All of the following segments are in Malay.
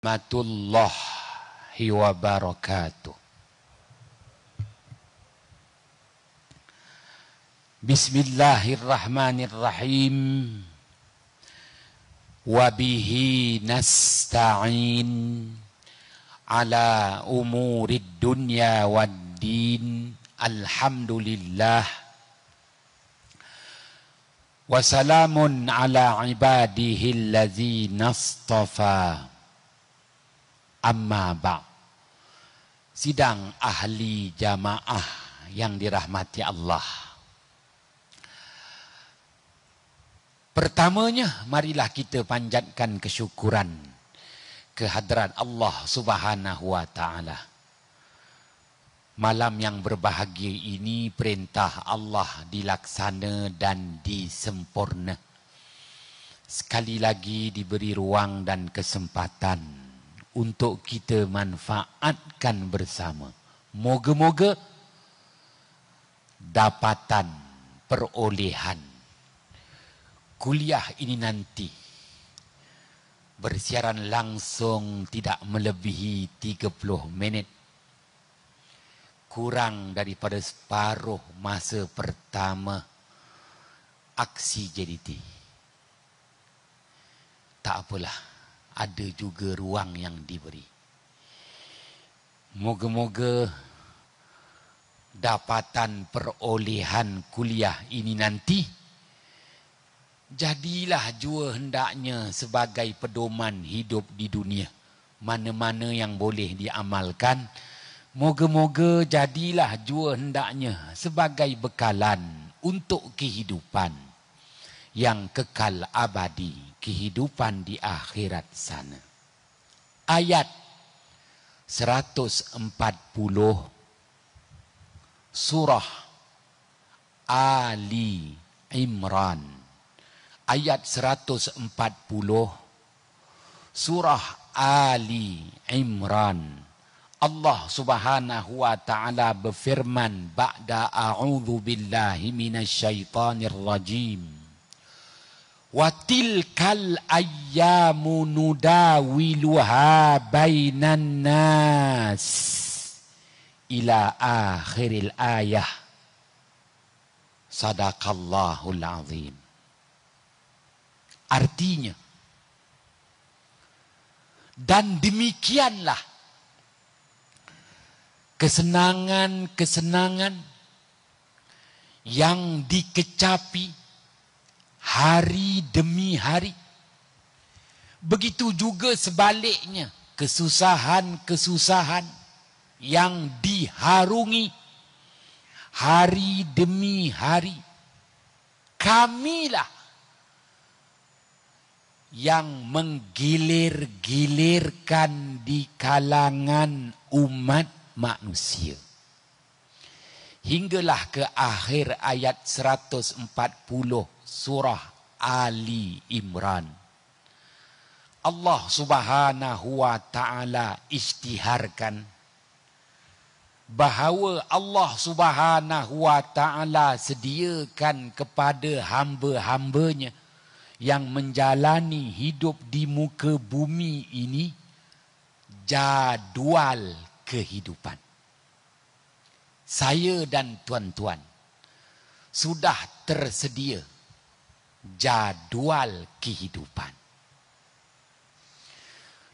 warahmatullahi wabarakatuh. Bismillahirrahmanirrahim. Wabihi nasta'in ala umurid dunya waddin. Alhamdulillah. Wassalamun ala ibadihi allazina astafa. Amma ba'. Sidang ahli jamaah yang dirahmati Allah. Pertamanya, marilah kita panjatkan kesyukuran kehadrat Allah Subhanahu wa taala. Malam yang berbahagia ini perintah Allah dilaksana dan disempurna. Sekali lagi diberi ruang dan kesempatan untuk kita manfaatkan bersama. Moga-moga dapatan perolehan kuliah ini nanti bersiaran langsung tidak melebihi 30 minit. Kurang daripada separuh masa pertama aksi JDT. Tak apalah, ada juga ruang yang diberi. Moga-moga dapatan perolehan kuliah ini nanti jadilah jua hendaknya sebagai pedoman hidup di dunia. Mana-mana yang boleh diamalkan, moga-moga jadilah jua hendaknya sebagai bekalan untuk kehidupan yang kekal abadi, kehidupan di akhirat sana. Ayat 140 surah Ali Imran. Ayat 140 surah Ali Imran. Allah Subhanahu wa taala berfirman ba'da a'udzu billahi minasyaitonir rajim. Wa tilkal ayyamu nudawiluha bainan nas ila akhiril ayah. Sadaqallahul azim. Artinya, dan demikianlah kesenangan-kesenangan yang dikecapi hari demi hari. Begitu juga sebaliknya, kesusahan-kesusahan yang diharungi hari demi hari. Kamilah yang menggilir-gilirkan di kalangan umat manusia. Hinggalah ke akhir ayat 140 surah Ali Imran. Allah Subhanahu wa taala isytiharkan bahawa Allah Subhanahu wa taala sediakan kepada hamba-hambanya yang menjalani hidup di muka bumi ini jadual kehidupan. Saya dan tuan-tuan sudah tersedia jadual kehidupan.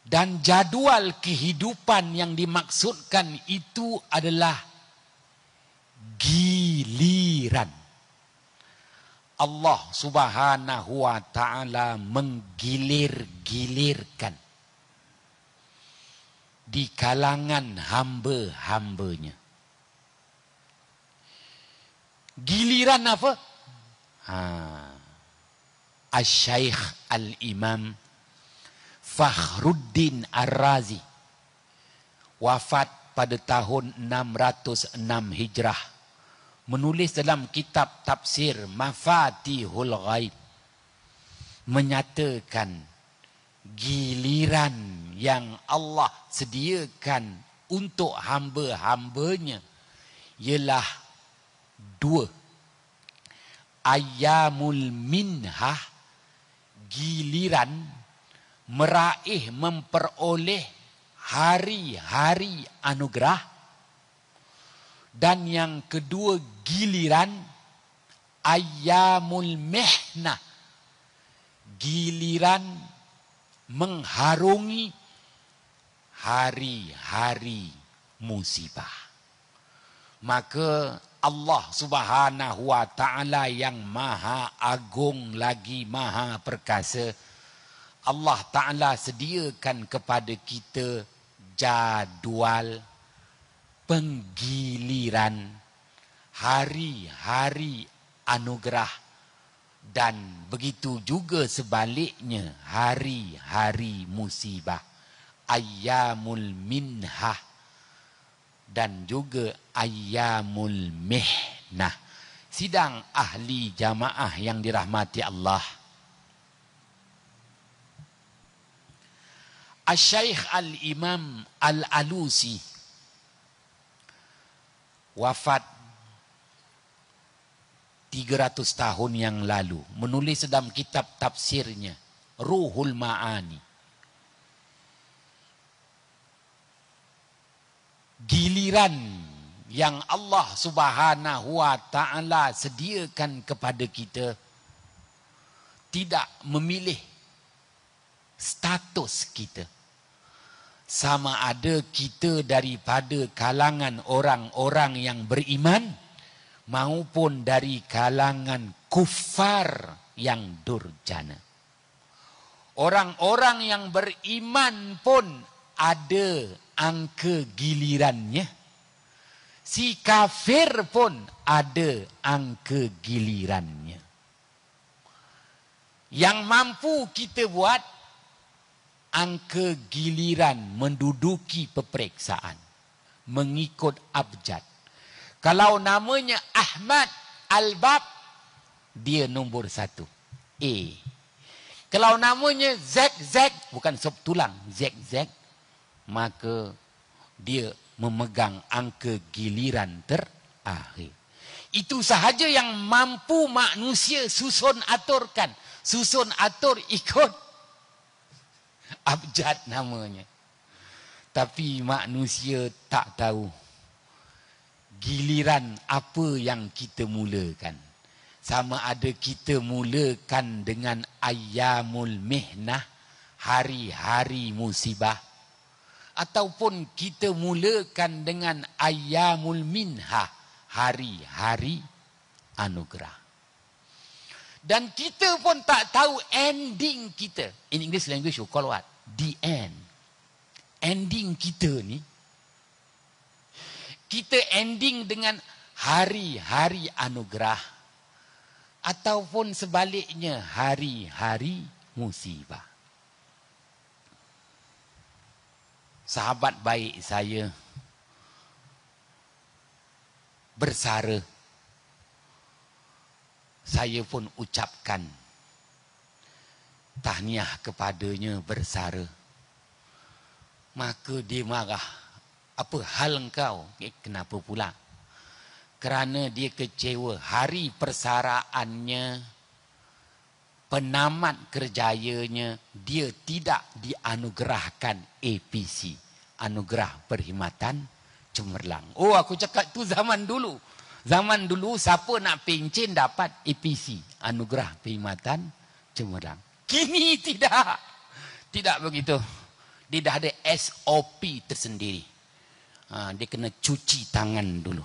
Dan jadual kehidupan yang dimaksudkan itu adalah giliran. Allah Subhanahu wa taala menggilir-gilirkan di kalangan hamba-hambanya. Giliran apa? Asy-Syaikh Al-Imam Fakhruddin Ar-Razi wafat pada tahun 606 Hijrah, menulis dalam kitab tafsir Mafatihul Ghaib, menyatakan giliran yang Allah sediakan untuk hamba-hambanya ialah 2. Ayyamul minhah, giliran meraih memperoleh hari-hari anugerah, dan yang kedua giliran ayyamul mihnah, giliran mengharungi hari-hari musibah. Maka Allah Subhanahu wa taala yang maha agung lagi maha perkasa, Allah taala sediakan kepada kita jadual penggiliran hari-hari anugerah, dan begitu juga sebaliknya hari-hari musibah, ayyamul minhah dan juga ayyamul mihnah. Sidang ahli jamaah yang dirahmati Allah, Asy-Syaikh Al-Imam Al-Alusi wafat 300 tahun yang lalu, menulis dalam kitab tafsirnya Ruhul Ma'ani. Giliran yang Allah Subhanahu wa taala sediakan kepada kita tidak memilih status kita. Sama ada kita daripada kalangan orang-orang yang beriman maupun dari kalangan kufar yang durjana. Orang-orang yang beriman pun ada angka gilirannya. Si kafir pun ada angka gilirannya. Yang mampu kita buat angka giliran menduduki peperiksaan mengikut abjad. Kalau namanya Ahmad Al-Bab, dia nombor 1, A. Kalau namanya ZZ, bukan sop tulang, ZZ, maka dia memegang angka giliran terakhir. Itu sahaja yang mampu manusia susun aturkan. Susun atur ikut abjad namanya. Tapi manusia tak tahu giliran apa yang kita mulakan. Sama ada kita mulakan dengan ayyamul mihnah, hari-hari musibah, ataupun kita mulakan dengan ayyamul minhah, hari-hari anugerah. Dan kita pun tak tahu ending kita. In English language you call what? The end. Ending kita ni, kita ending dengan hari-hari anugerah ataupun sebaliknya hari-hari musibah. Sahabat baik saya bersara, saya pun ucapkan tahniah kepadanya bersara. Maka dia marah. Apa hal engkau? Kenapa pula? Kerana dia kecewa. Hari persaraannya, penamat kerjayanya, dia tidak dianugerahkan APC, Anugerah Perkhidmatan Cemerlang. Oh, aku cakap tu zaman dulu. Zaman dulu siapa nak pencen dapat APC, Anugerah Perkhidmatan Cemerlang. Kini tidak. Tidak begitu. Dia dah ada SOP tersendiri. Dia kena cuci tangan dulu.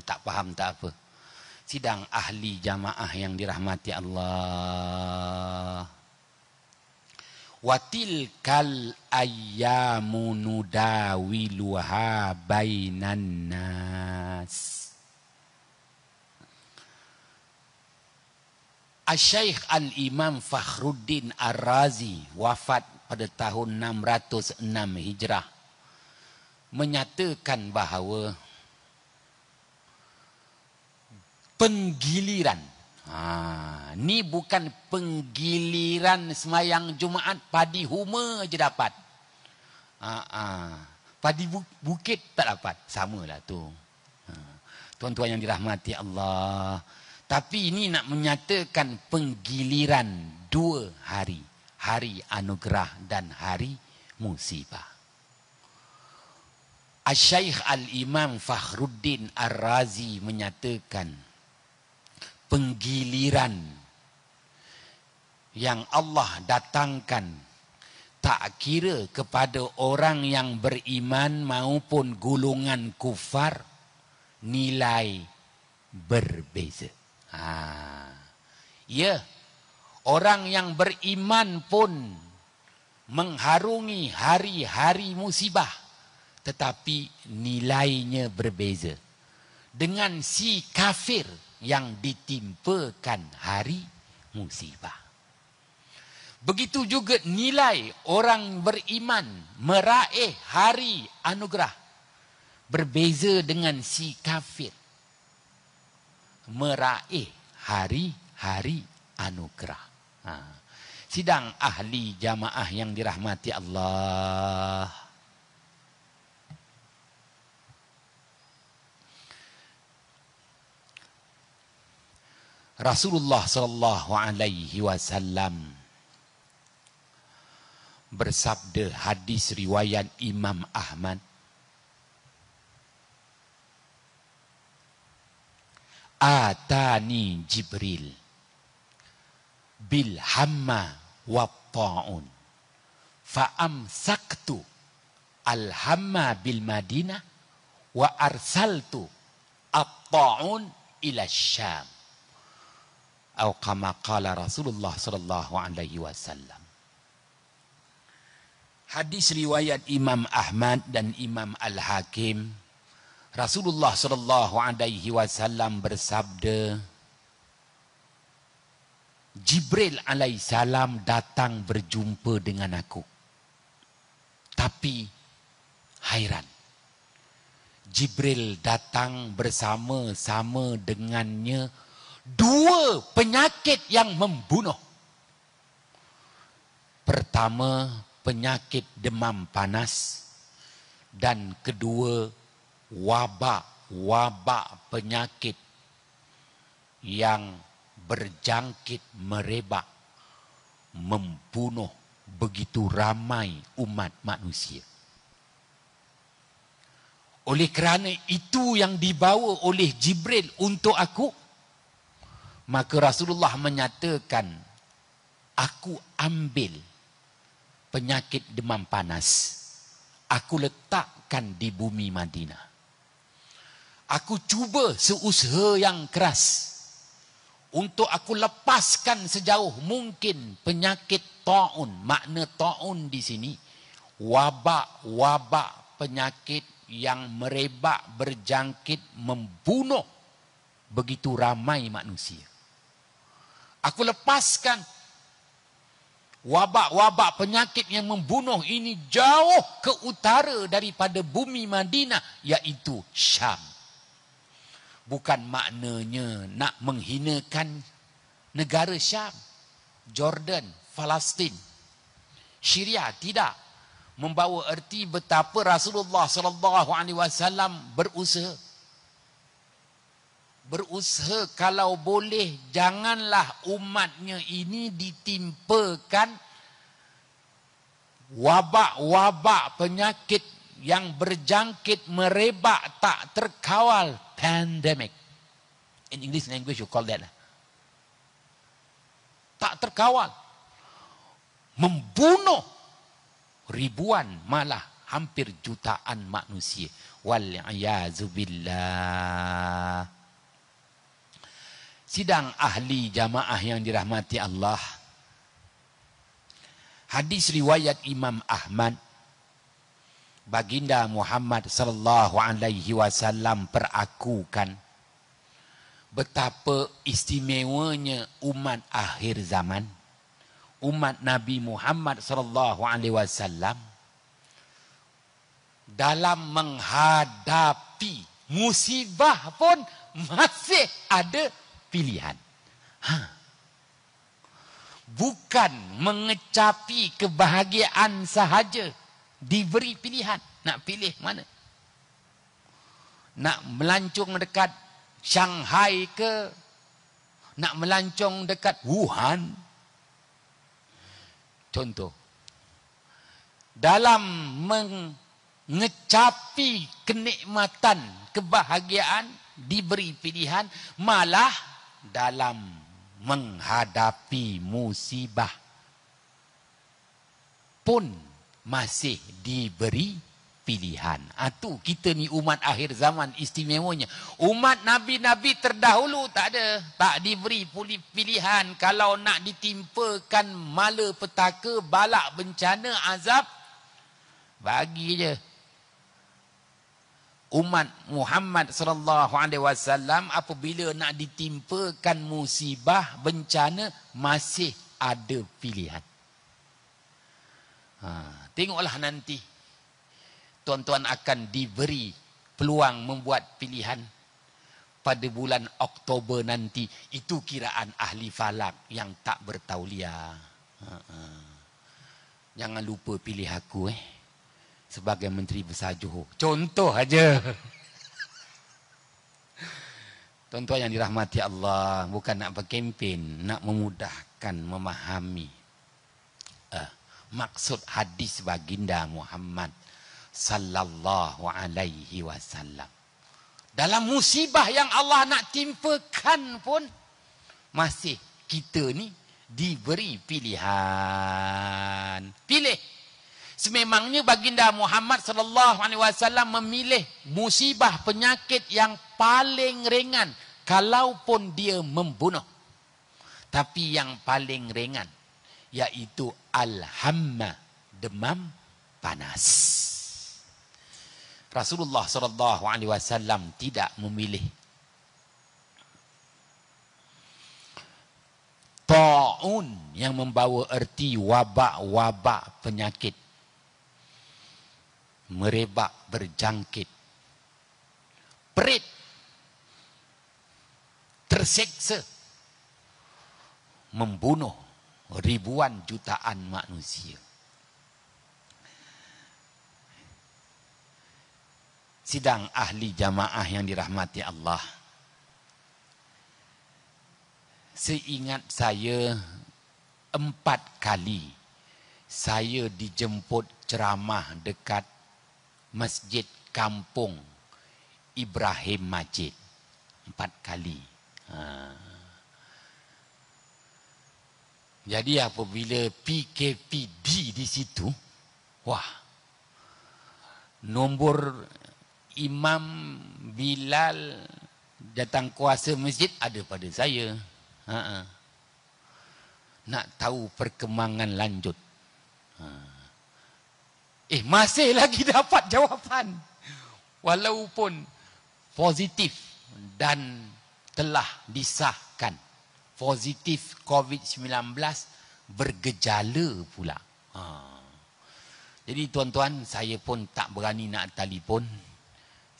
Tak faham tak apa. Sidang ahli jamaah yang dirahmati Allah. Watilkal ayyamu nudawiluha bainan nas. Asy-Syaikh Al-Imam Fakhruddin Ar-Razi wafat pada tahun 606 Hijrah menyatakan bahawa penggiliran, ni bukan penggiliran semayang Jumaat padi huma je dapat. Padi bukit tak dapat. Samalah tu. Tuan-tuan yang dirahmati Allah. Tapi ini nak menyatakan penggiliran 2 hari. hari anugerah dan hari musibah. Asy-Syaikh Al-Imam Fakhruddin Ar-Razi menyatakan penggiliran yang Allah datangkan tak kira kepada orang yang beriman maupun golongan kufar, nilai berbeza. Ya, orang yang beriman pun mengharungi hari-hari musibah, tetapi nilainya berbeza dengan si kafir yang ditimpakan hari musibah. Begitu juga nilai orang beriman meraih hari anugerah berbeza dengan si kafir meraih hari-hari anugerah. Sidang ahli jamaah yang dirahmati Allah. Rasulullah sallallahu alaihi wasallam bersabda, hadis riwayat Imam Ahmad, atani Jibril bil hamma wa ta'un fa amsaktu al hamma bil Madinah wa arsaltu at-ta'un ila Syam. Atau kama qala Rasulullah sallallahu alaihi wasallam. Hadis riwayat Imam Ahmad dan Imam Al-Hakim. Rasulullah sallallahu alaihi wasallam bersabda, Jibril alaihissalam datang berjumpa dengan aku. Tapi hairan, Jibril datang bersama-sama dengannya dua penyakit yang membunuh. Pertama, penyakit demam panas, dan kedua, wabak penyakit yang berjangkit merebak, membunuh begitu ramai umat manusia. Oleh kerana itu yang dibawa oleh Jibril untuk aku, maka Rasulullah menyatakan, aku ambil penyakit demam panas, aku letakkan di bumi Madinah. Aku cuba seusaha yang keras untuk aku lepaskan sejauh mungkin penyakit ta'un. Makna ta'un di sini, wabak penyakit yang merebak, berjangkit, membunuh begitu ramai manusia. Aku lepaskan wabak penyakit yang membunuh ini jauh ke utara daripada bumi Madinah, iaitu Syam. Bukan maknanya nak menghinakan negara Syam, Jordan, Palestin, Syria, tidak. Membawa erti betapa Rasulullah sallallahu alaihi wasallam berusaha kalau boleh janganlah umatnya ini ditimpakan wabak penyakit yang berjangkit merebak tak terkawal, pandemic. In English language you call that. Tak terkawal, membunuh ribuan, malah hampir jutaan manusia. Wal-i'yazubillah. Sidang ahli jamaah yang dirahmati Allah. Hadis riwayat Imam Ahmad, baginda Muhammad sallallahu alaihi wasallam perakukan betapa istimewanya umat akhir zaman, umat Nabi Muhammad sallallahu alaihi wasallam dalam menghadapi musibah pun masih ada pilihan. Bukan mengecapi kebahagiaan sahaja, diberi pilihan. Nak pilih mana? Nak melancong dekat Shanghai ke? Nak melancong dekat Wuhan? Contoh, dalam mengecapi kenikmatan, kebahagiaan, diberi pilihan, malah dalam menghadapi musibah pun masih diberi pilihan. Itu kita ni umat akhir zaman istimewanya. Umat Nabi-Nabi terdahulu tak ada. Tak diberi pilihan. Kalau nak ditimpakan malapetaka, balak, bencana, azab, bagi je. Umat Muhammad sallallahu alaihi wasallam apabila nak ditimpakan musibah, bencana, masih ada pilihan. Tengoklah nanti. Tuan-tuan akan diberi peluang membuat pilihan pada bulan Oktober nanti. Itu kiraan ahli falak yang tak bertauliah. Jangan lupa pilih aku sebagai Menteri Besar Johor. Contoh aja. Tuan-tuan yang dirahmati Allah, bukan nak berkempen, nak memudahkan memahami maksud hadis baginda Muhammad sallallahu alaihi wasallam. Dalam musibah yang Allah nak timpakan pun, masih kita ni diberi pilihan. Pilih. Sememangnya baginda Muhammad sallallahu alaihi wasallam memilih musibah penyakit yang paling ringan, kalaupun dia membunuh. Tapi yang paling ringan, yaitu al-hamma, demam panas. Rasulullah sallallahu alaihi wasallam tidak memilih ta'un yang membawa erti wabak-wabak penyakit, merebak, berjangkit, perit, terseksa, membunuh ribuan jutaan manusia. Sidang ahli jamaah yang dirahmati Allah, seingat saya 4 kali saya dijemput ceramah dekat Masjid Kampung Ibrahim Majid. 4 kali. Jadi apabila PKPD di situ, wah, nombor Imam Bilal datang kuasa masjid ada pada saya. Nak tahu perkembangan lanjut. Masih lagi dapat jawapan. Walaupun positif dan telah disahkan positif COVID-19 bergejala pula. Jadi tuan-tuan, saya pun tak berani nak telefon.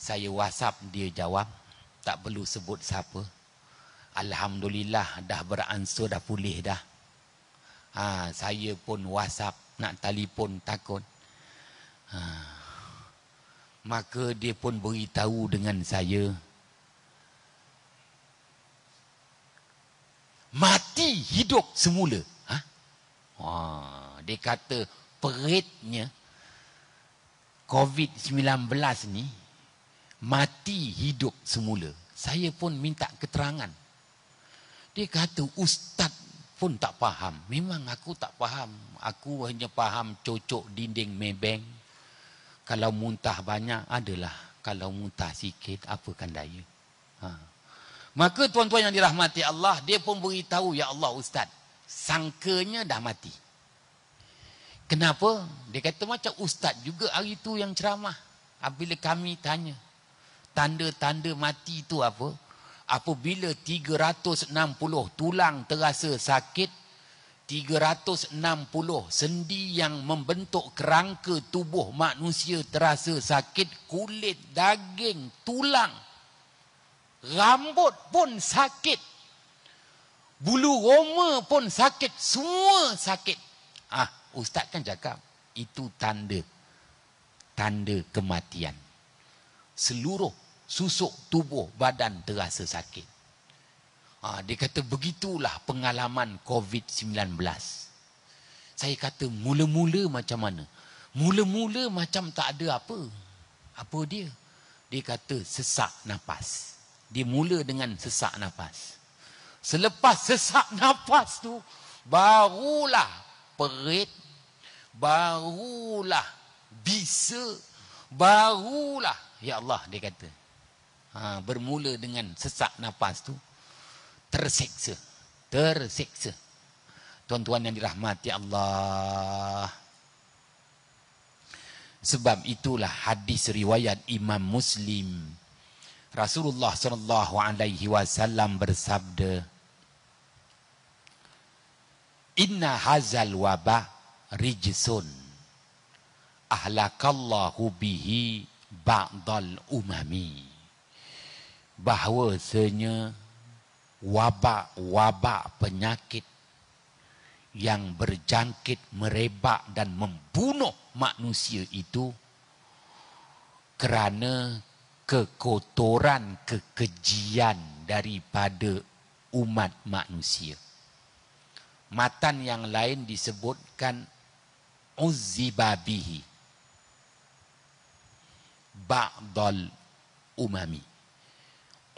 Saya WhatsApp, dia jawab. Tak perlu sebut siapa. Alhamdulillah dah beransur, dah pulih dah. Saya pun WhatsApp, nak telefon takut. Maka dia pun beritahu dengan saya, mati hidup semula. Dia kata peritnya COVID-19 ni mati hidup semula. Saya pun minta keterangan. Dia kata ustaz pun tak faham. Memang aku tak faham. Aku hanya faham cocok dinding Maybank. Kalau muntah banyak adalah. Kalau muntah sikit apakan daya. Maka tuan-tuan yang dirahmati Allah, dia pun beritahu, ya Allah ustaz, sangkanya dah mati. Kenapa? Dia kata macam ustaz juga hari tu yang ceramah. Apabila kami tanya, tanda-tanda mati itu apa? Apabila 360 tulang terasa sakit, 360 sendi yang membentuk kerangka tubuh manusia terasa sakit, kulit, daging, tulang, rambut pun sakit, bulu roma pun sakit, semua sakit. Ustaz kan cakap, itu tanda kematian. Seluruh susuk tubuh badan terasa sakit. Dia kata begitulah pengalaman COVID-19. Saya kata mula-mula macam mana? Mula-mula macam tak ada apa. Apa dia? Dia kata sesak nafas. Dia mula dengan sesak nafas. Selepas sesak nafas tu, barulah perit, barulah bisa, barulah, ya Allah, dia kata. Bermula dengan sesak nafas tu, terseksa. Terseksa. Tuan-tuan yang dirahmati Allah. Sebab itulah hadis riwayat Imam Muslim. Rasulullah sallallahu alaihi wasallam bersabda, "Inna hazal waba rijsun ahlakallahu bihi ba'dal umami." Bahawasanya wabak-wabak penyakit yang berjangkit, merebak dan membunuh manusia itu kerana kekotoran, kekejian daripada umat manusia. Matan yang lain disebutkan uzzibabihi ba'dal umami.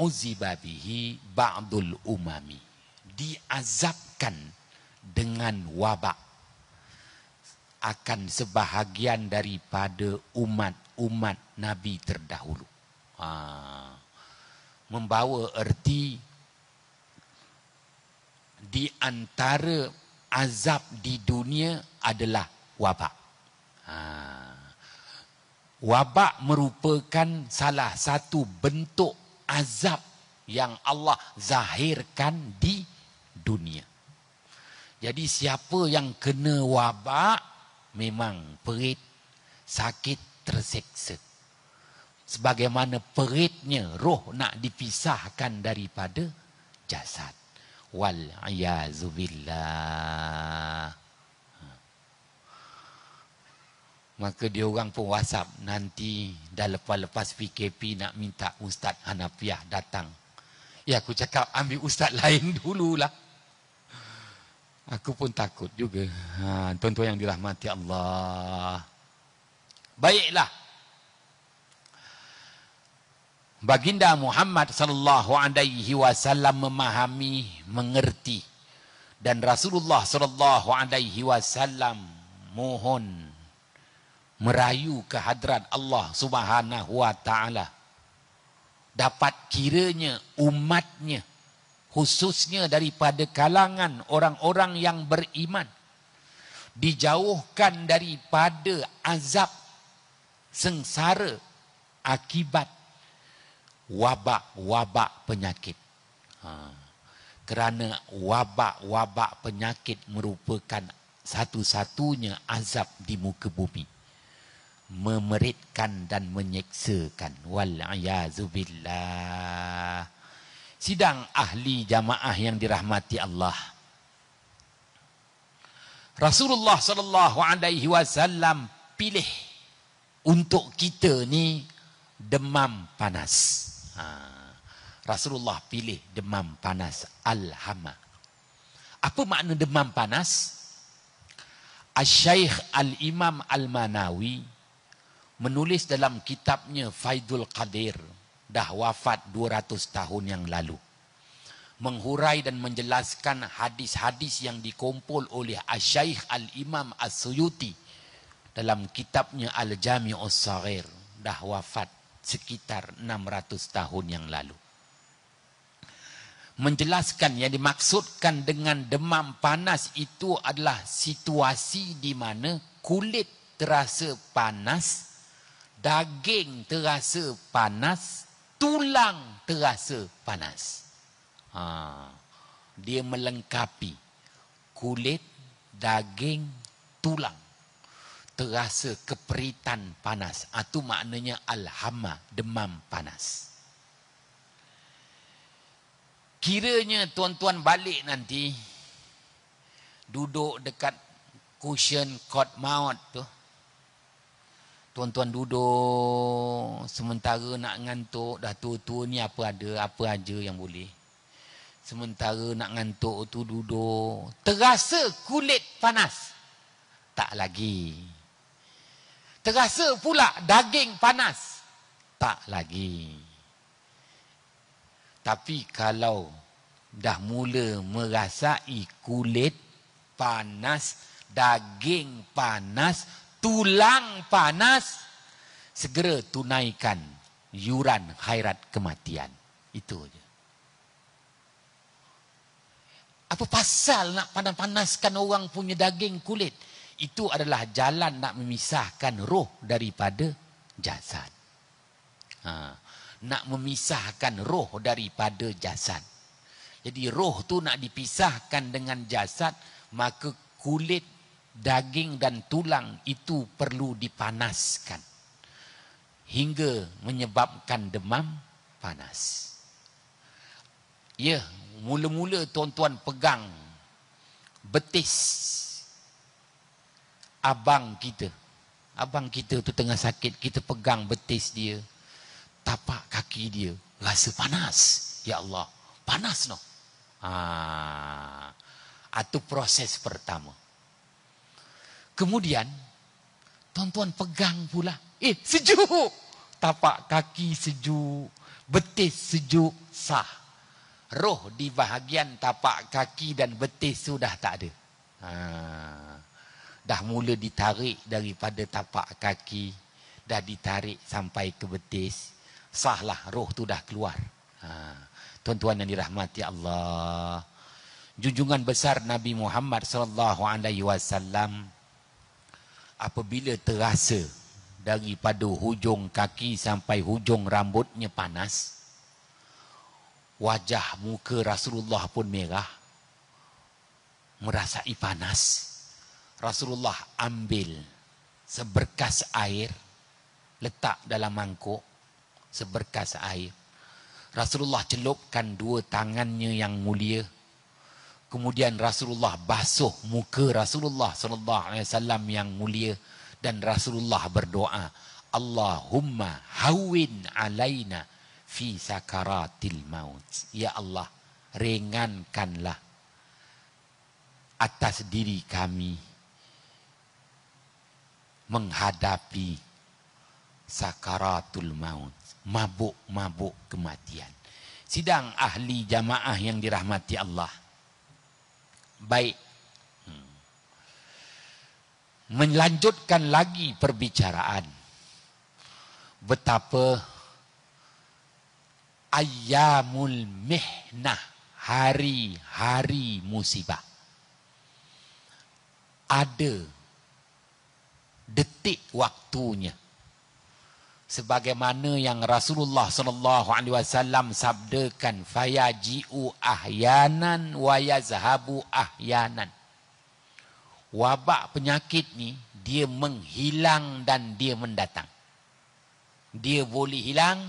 Uzzibabihi ba'dul umami. Diazabkan dengan wabak akan sebahagian daripada umat-umat Nabi terdahulu. Membawa erti di antara azab di dunia adalah wabak. Wabak merupakan salah satu bentuk azab yang Allah zahirkan di dunia. Jadi siapa yang kena wabak memang perit, sakit, terseksa. Sebagaimana peritnya roh nak dipisahkan daripada jasad. Wal-ayazubillah. Maka dia orang pun WhatsApp, nanti dah lepas-lepas PKP nak minta Ustaz Hanafiah datang. Ya, aku cakap ambil Ustaz lain dululah. Aku pun takut juga. Tuan-tuan yang dirahmati Allah. Baiklah. Baginda Muhammad sallallahu alaihi wasallam memahami, mengerti, dan Rasulullah sallallahu alaihi wasallam mohon merayu ke hadrat Allah Subhanahu wa taala. Dapat kiranya umatnya, khususnya daripada kalangan orang-orang yang beriman, dijauhkan daripada azab sengsara akibat wabak-wabak penyakit. Kerana wabak-wabak penyakit merupakan satu-satunya azab di muka bumi. Memeritkan dan menyeksakan. Wal-ayazubillah. Sidang ahli jamaah yang dirahmati Allah. Rasulullah sallallahu alaihi wasallam pilih untuk kita ni demam panas. Rasulullah pilih demam panas, al-hama. Apa makna demam panas? Al-Syaikh Al-Imam Al-Manawi menulis dalam kitabnya Faidul Qadir, dah wafat 200 tahun yang lalu, menghurai dan menjelaskan hadis-hadis yang dikumpul oleh Al-Syaikh Al-Imam As-Suyuti dalam kitabnya Al-Jami'us Saghir, dah wafat sekitar 600 tahun yang lalu. Menjelaskan yang dimaksudkan dengan demam panas itu adalah situasi di mana kulit terasa panas, daging terasa panas, tulang terasa panas. Dia melengkapi kulit, daging, tulang. Terasa keperitan panas. Itu maknanya al-hama, demam panas. Kiranya tuan-tuan balik nanti, duduk dekat cushion cot maut tu. Tuan-tuan duduk, sementara nak ngantuk, dah tua-tua ni apa aja yang boleh. Sementara nak ngantuk tu duduk, terasa kulit panas. Tak lagi. Terasa pula daging panas? Tak lagi. Tapi kalau dah mula merasai kulit panas, daging panas, tulang panas, segera tunaikan yuran khairat kematian. Itu aja. Apa pasal nak panas-panaskan orang punya daging kulit? Itu adalah jalan nak memisahkan roh daripada jasad. Nak memisahkan roh daripada jasad. Jadi roh tu nak dipisahkan dengan jasad, maka kulit, daging dan tulang itu perlu dipanaskan. Hingga menyebabkan demam panas. Ya, mula-mula tuan-tuan pegang betis abang kita. Abang kita tu tengah sakit, kita pegang betis dia, tapak kaki dia, rasa panas. Ya Allah, panas no. Itu proses pertama. Kemudian tuan-tuan pegang pula, sejuk. Tapak kaki sejuk, betis sejuk, sah. Roh di bahagian tapak kaki dan betis sudah tak ada. Dah mula ditarik daripada tapak kaki, dah ditarik sampai ke betis, sahlah, roh tu dah keluar. Tuan-tuan yang dirahmati Allah, junjungan besar Nabi Muhammad SAW, apabila terasa daripada hujung kaki sampai hujung rambutnya panas, wajah muka Rasulullah pun merah, merasai panas. Rasulullah ambil seberkas air, letak dalam mangkuk, seberkas air. Rasulullah celupkan dua tangannya yang mulia. Kemudian Rasulullah basuh muka Rasulullah SAW yang mulia. Dan Rasulullah berdoa, Allahumma hawin alaina fi sakaratil maut. Ya Allah, ringankanlah atas diri kami menghadapi sakaratul maut, mabuk-mabuk kematian. Sidang ahli jamaah yang dirahmati Allah. Baik. Melanjutkan lagi perbicaraan. Betapa ayyamul mihnah, hari-hari musibah. Ada detik waktunya, sebagaimana yang Rasulullah SAW sabdakan, fayaji'u ahyanan wa yazhabu ahyanan. Wabak penyakit ni dia menghilang dan dia mendatang. Dia boleh hilang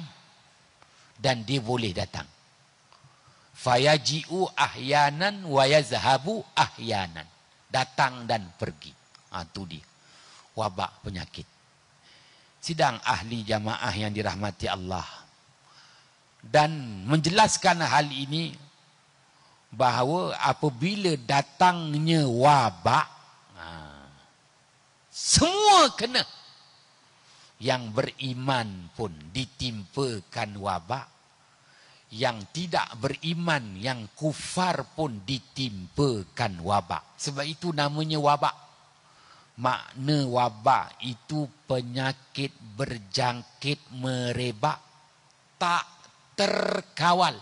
dan dia boleh datang. Fayaji'u ahyanan wa yazhabu ahyanan. Datang dan pergi. Itu dia wabak penyakit. Sidang ahli jamaah yang dirahmati Allah. Dan menjelaskan hal ini, bahawa apabila datangnya wabak, semua kena. Yang beriman pun ditimpakan wabak. Yang tidak beriman, yang kufar pun ditimpakan wabak. Sebab itu namanya wabak. Makna wabak itu penyakit berjangkit merebak, tak terkawal,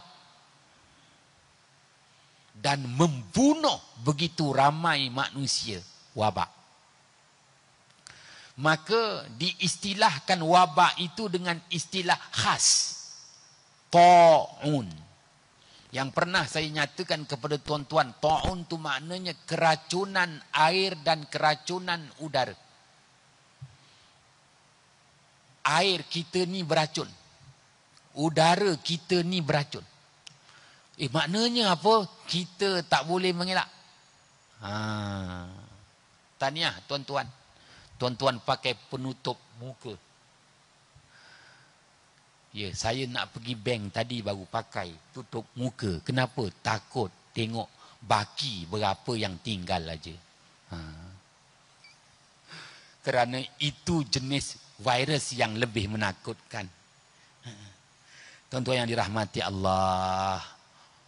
dan membunuh begitu ramai manusia. Wabak. Maka diistilahkan wabak itu dengan istilah khas, ta'un. Yang pernah saya nyatakan kepada tuan-tuan, ta'un itu maknanya keracunan air dan keracunan udara. Air kita ni beracun, udara kita ni beracun. Maknanya apa? Kita tak boleh mengelak. Tahniah tuan-tuan. Tuan-tuan pakai penutup muka. Ya, saya nak pergi bank tadi baru pakai tutup muka. Kenapa? Takut tengok baki berapa yang tinggal aja. Kerana itu jenis virus yang lebih menakutkan. Tuan-tuan yang dirahmati Allah.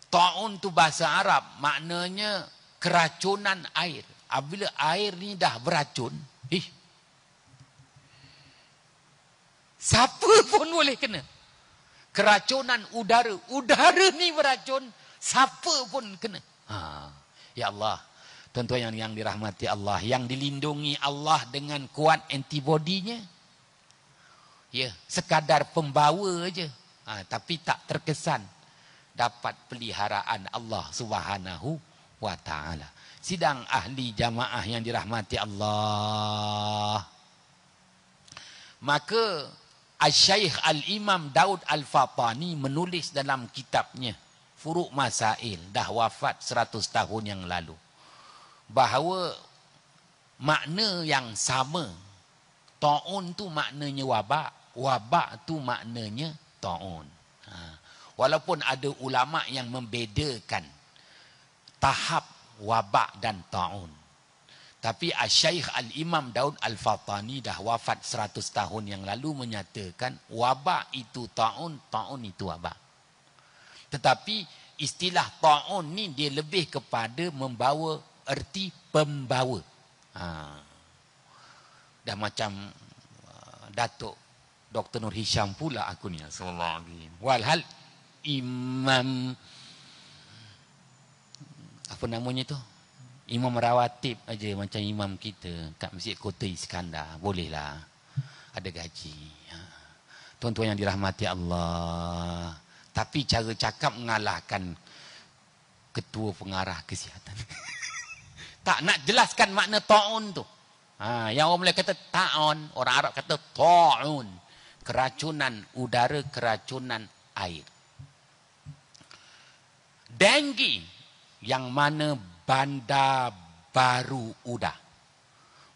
Ta'un tu bahasa Arab, maknanya keracunan air. Apabila air ni dah beracun, siapa pun boleh kena. Keracunan udara. Udara ni beracun, siapa pun kena. Ya Allah, tuan-tuan yang dirahmati Allah, yang dilindungi Allah dengan kuat antibodinya. Ya, sekadar pembawa aja. Tapi tak terkesan dapat peliharaan Allah Subhanahu wa taala. Sidang ahli jamaah yang dirahmati Allah. Maka Al-Syaikh Al-Imam Daud Al-Fatani menulis dalam kitabnya Furu' Masail, dah wafat 100 tahun yang lalu, bahawa makna yang sama. Ta'un tu maknanya wabak, wabak tu maknanya ta'un. Walaupun ada ulama yang membedakan tahap wabak dan ta'un, tapi Al-Syaikh Al-Imam Daud Al-Fatani dah wafat 100 tahun yang lalu menyatakan wabak itu ta'un, ta'un itu wabak. Tetapi istilah ta'un ni dia lebih kepada membawa erti pembawa. Dah macam Datuk Dr. Nur Hisham pula aku ni. Walhal Imam apa namanya tu? Imam rawatib aja macam imam kita kat Masjid Kota Iskandar. Bolehlah. Ada gaji. Tuan-tuan yang dirahmati Allah. Tapi cara cakap mengalahkan ketua pengarah kesihatan. Tak nak jelaskan makna ta'un tu. Yang orang Melayu kata ta'un, orang Arab kata ta'un. Keracunan udara, keracunan air. Denggi, yang mana Bandar Baru Udah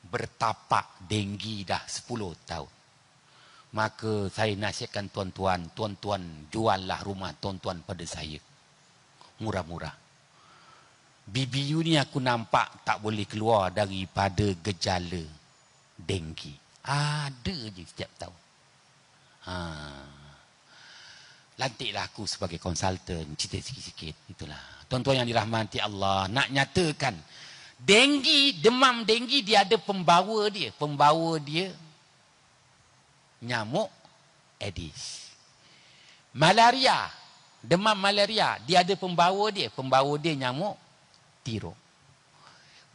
bertapak denggi dah 10 tahun. Maka saya nasihatkan tuan-tuan, tuan-tuan juallah rumah tuan-tuan pada saya. Murah-murah. BBU ni aku nampak tak boleh keluar daripada gejala denggi. Ada je setiap tahun. Lantiklah aku sebagai konsultan, cerita sikit-sikit. Itulah. Tuan-tuan yang dirahmati Allah, nak nyatakan denggi, demam denggi dia ada pembawa dia. Pembawa dia nyamuk Aedes. Malaria, demam malaria, dia ada pembawa dia. Pembawa dia nyamuk Tiro.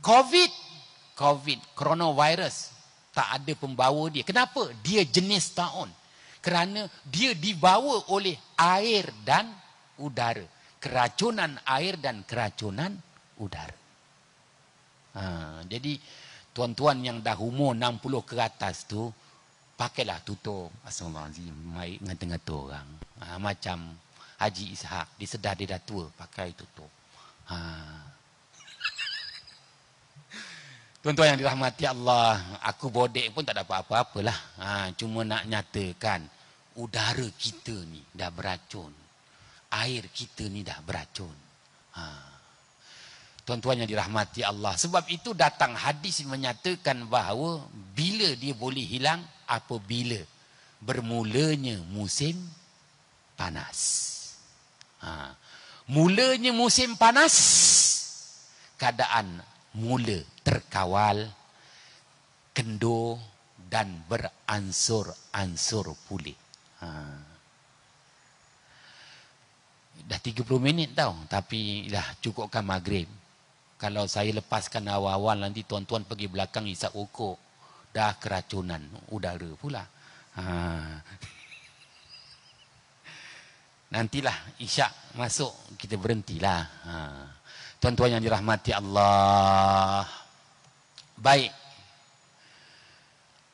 COVID, coronavirus, tak ada pembawa dia. Kenapa? Dia jenis ta'un. Kerana dia dibawa oleh air dan udara. Keracunan air dan keracunan udara. Jadi tuan-tuan yang dah umur 60 ke atas tu, pakailah tutup. Astagfirullahaladzim, baik ngata-ngata orang. Macam Haji Ishak, dia sedar dia dah tua, pakai tutup. Tuan-tuan yang dirahmati Allah, aku bodek pun tak dapat apa-apalah. Cuma nak nyatakan, udara kita ni dah beracun. Air kita ni dah beracun. Tuan-tuan yang dirahmati Allah. Sebab itu datang hadis menyatakan bahawa bila dia boleh hilang, apabila bermulanya musim panas. Mulanya musim panas, keadaan mula terkawal, kendur dan beransur-ansur pulih. Dah 30 minit tau, tapi dah cukupkan maghrib. Kalau saya lepaskan awal-awal nanti tuan-tuan pergi belakang isap ukuk, dah keracunan udara pula. Nantilah isyak masuk kita berhentilah. Tuan-tuan yang dirahmati Allah. Baik.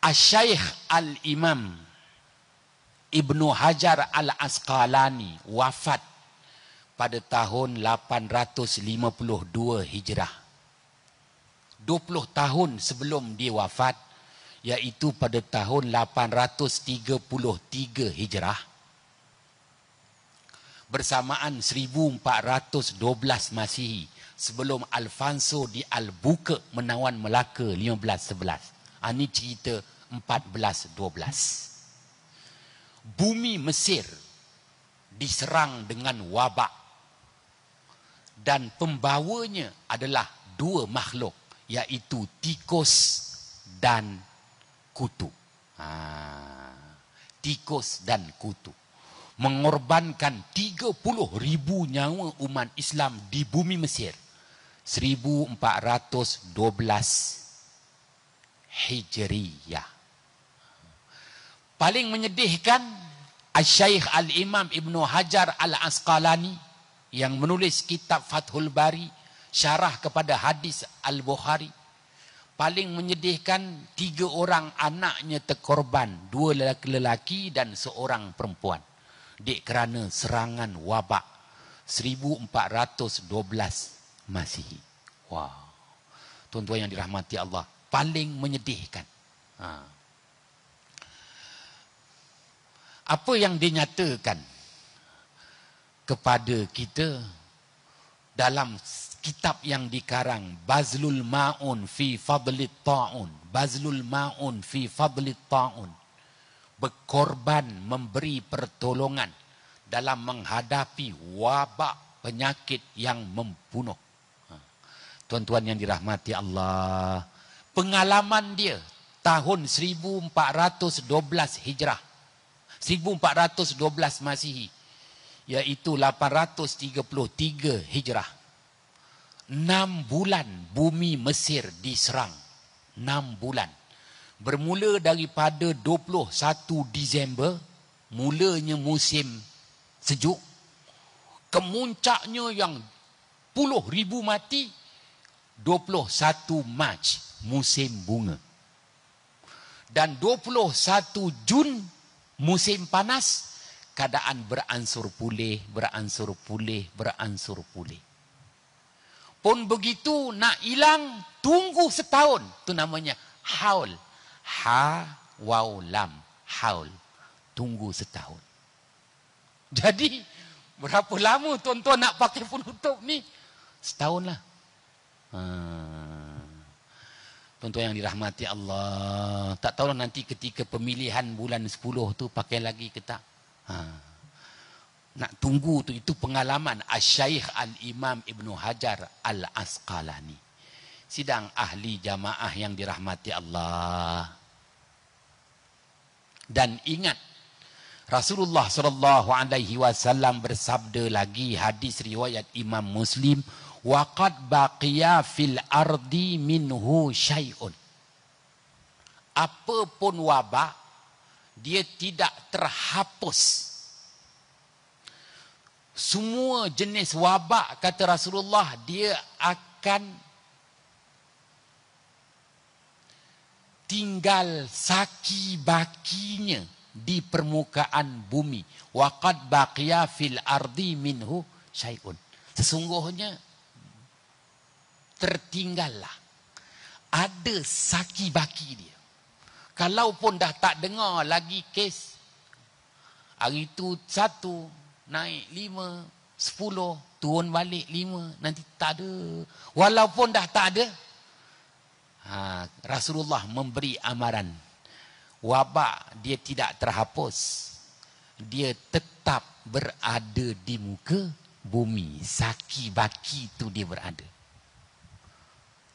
Asy-Syaikh Al-Imam Ibnu Hajar Al-Asqalani wafat pada tahun 852 Hijrah. 20 tahun sebelum dia wafat, iaitu pada tahun 833 Hijrah. Bersamaan 1412 Masihi, sebelum Alfonso di Albuquerque menawan Melaka 1511. Ini cerita 14-12. Bumi Mesir diserang dengan wabak. Dan pembawanya adalah dua makhluk, iaitu tikus dan kutu. Tikus dan kutu. Mengorbankan 30,000 nyawa umat Islam di bumi Mesir. 1412 Hijriyah. Paling menyedihkan, Al-Syaikh Al-Imam Ibn Hajar Al-Asqalani yang menulis kitab Fathul Bari, syarah kepada hadis Al-Bukhari. Paling menyedihkan, 3 orang anaknya terkorban, 2 lelaki dan 1 perempuan. Dek kerana serangan wabak 1412 Masihi. Wow. Tuan-tuan yang dirahmati Allah, paling menyedihkan. Apa yang dinyatakan kepada kita dalam kitab yang dikarang Bazlul Ma'un fi Fadlit Ta'un. Bazlul Ma'un fi Fadlit Ta'un. Berkorban, memberi pertolongan dalam menghadapi wabak penyakit yang membunuh. Tuan-tuan yang dirahmati Allah, pengalaman dia tahun 1412 Hijrah, 1412 Masihi, iaitu 833 Hijrah. 6 bulan bumi Mesir diserang. 6 bulan. Bermula daripada 21 Disember, mulanya musim sejuk. Kemuncaknya yang puluh ribu mati, 21 Mac, musim bunga. Dan 21 Jun, musim panas, keadaan beransur pulih, beransur pulih, beransur pulih. Pun begitu, nak hilang, tunggu setahun. Itu namanya haul. Ha-waw-lam, haul. Tunggu setahun. Jadi, berapa lama tuan-tuan nak pakai penutup ni? Setahun lah. Tuan-tuan yang dirahmati Allah, tak tahu nanti ketika pemilihan bulan 10 tu pakai lagi ke tak? Nak tunggu tu, itu pengalaman Al-Syaikh Al-Imam Ibn Hajar Al-Asqalani. Sidang ahli jamaah yang dirahmati Allah. Dan ingat, Rasulullah SAW bersabda lagi, hadis riwayat Imam Muslim, waqad baqiya fil ardi minhu syai'un. Apapun wabak, dia tidak terhapus. Semua jenis wabak, kata Rasulullah, dia akan tinggal saki-bakinya di permukaan bumi. Waqad baqiya fil ardi minhu syai'un. Sesungguhnya tertinggallah, ada saki baki dia. Kalaupun dah tak dengar lagi kes, hari tu 1 naik 5, 10 turun balik 5, nanti tak ada. Walaupun dah tak ada, Rasulullah memberi amaran, wabak dia tidak terhapus, dia tetap berada di muka bumi. Saki baki itu dia berada.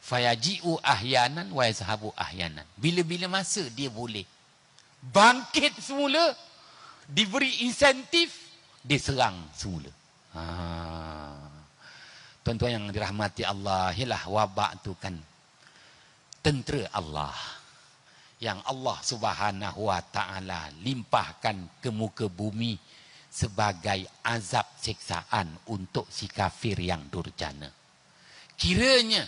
Fayaji'u ahyanan wa yazhabu ahyanan. Bila-bila masa dia boleh bangkit semula, diberi insentif, dia serang semula. Tuan-tuan yang dirahmati Allah, ialah wabak tu kan tentera Allah yang Allah Subhanahu wa taala limpahkan ke muka bumi sebagai azab siksaan untuk si kafir yang durjana. Kiranya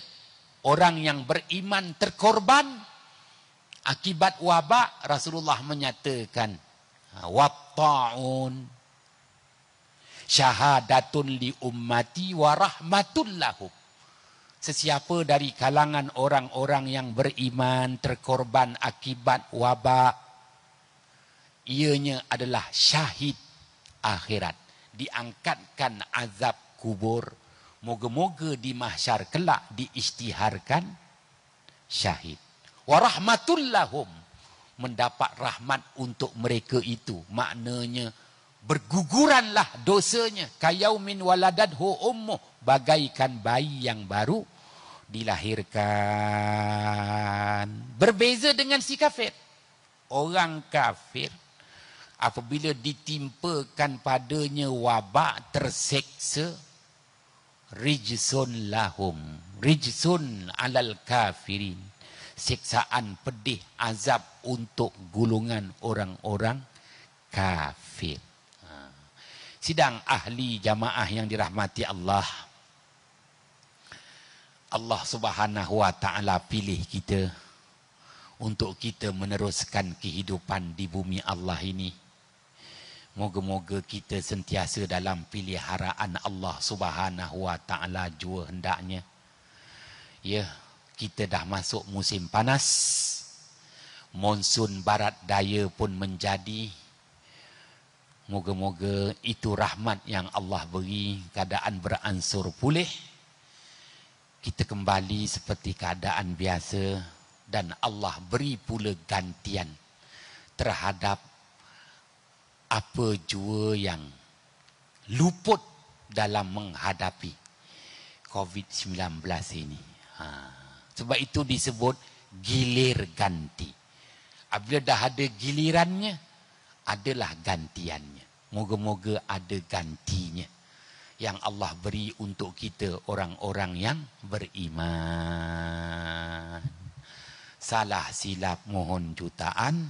orang yang beriman terkorban akibat wabak, Rasulullah menyatakan watta'un syahadatun li ummati wa rahmatul lahum. Sesiapa dari kalangan orang-orang yang beriman terkorban akibat wabak, ianya adalah syahid akhirat. Diangkatkan azab kubur. Moga-moga di mahsyar kelak diisytiharkan syahid. wa rahmatul lahum, mendapat rahmat untuk mereka itu. Maknanya berguguranlah dosanya, kayaumin waladadhu ummuh, bagaikan bayi yang baru dilahirkan. Berbeza dengan si kafir. Orang kafir apabila ditimpakan padanya wabak, terseksa, rijsun lahum, rijsun alal kafirin, siksaan pedih, azab untuk golongan orang-orang kafir. Sidang ahli jamaah yang dirahmati Allah, Allah Subhanahu wa taala pilih kita untuk kita meneruskan kehidupan di bumi Allah ini. Moga-moga kita sentiasa dalam peliharaan Allah Subhanahu wa taala jua hendaknya. Ya, kita dah masuk musim panas. Monsun barat daya pun menjadi. Moga-moga itu rahmat yang Allah beri, keadaan beransur pulih. Kita kembali seperti keadaan biasa dan Allah beri pula gantian terhadap apa jua yang luput dalam menghadapi COVID-19 ini. Sebab itu disebut gilir ganti. Apabila dah ada gilirannya, adalah gantiannya. Moga-moga ada gantinya yang Allah beri untuk kita orang-orang yang beriman. Salah silap mohon jutaan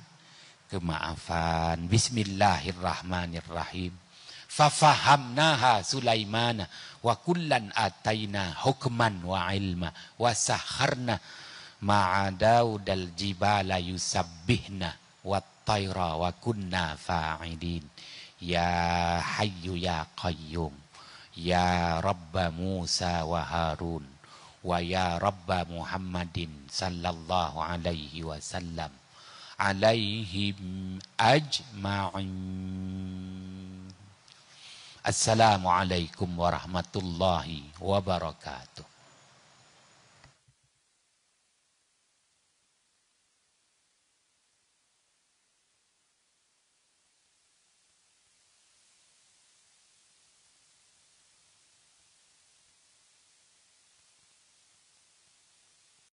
kemaafan. Bismillahirrahmanirrahim. Fafahamnaha Sulaimana wa kullan ataina hukman wa ilma wa sakharna ma'a Daudal jibala yusabbihna wa tayra wa kunna fa'idin. Ya Hayyu ya Qayyum, ya Rabba Musa wa Harun, wa ya Rabba Muhammadin sallallahu alaihi wasallam, alaihim ajma'in. Assalamualaikum warahmatullahi wabarakatuh.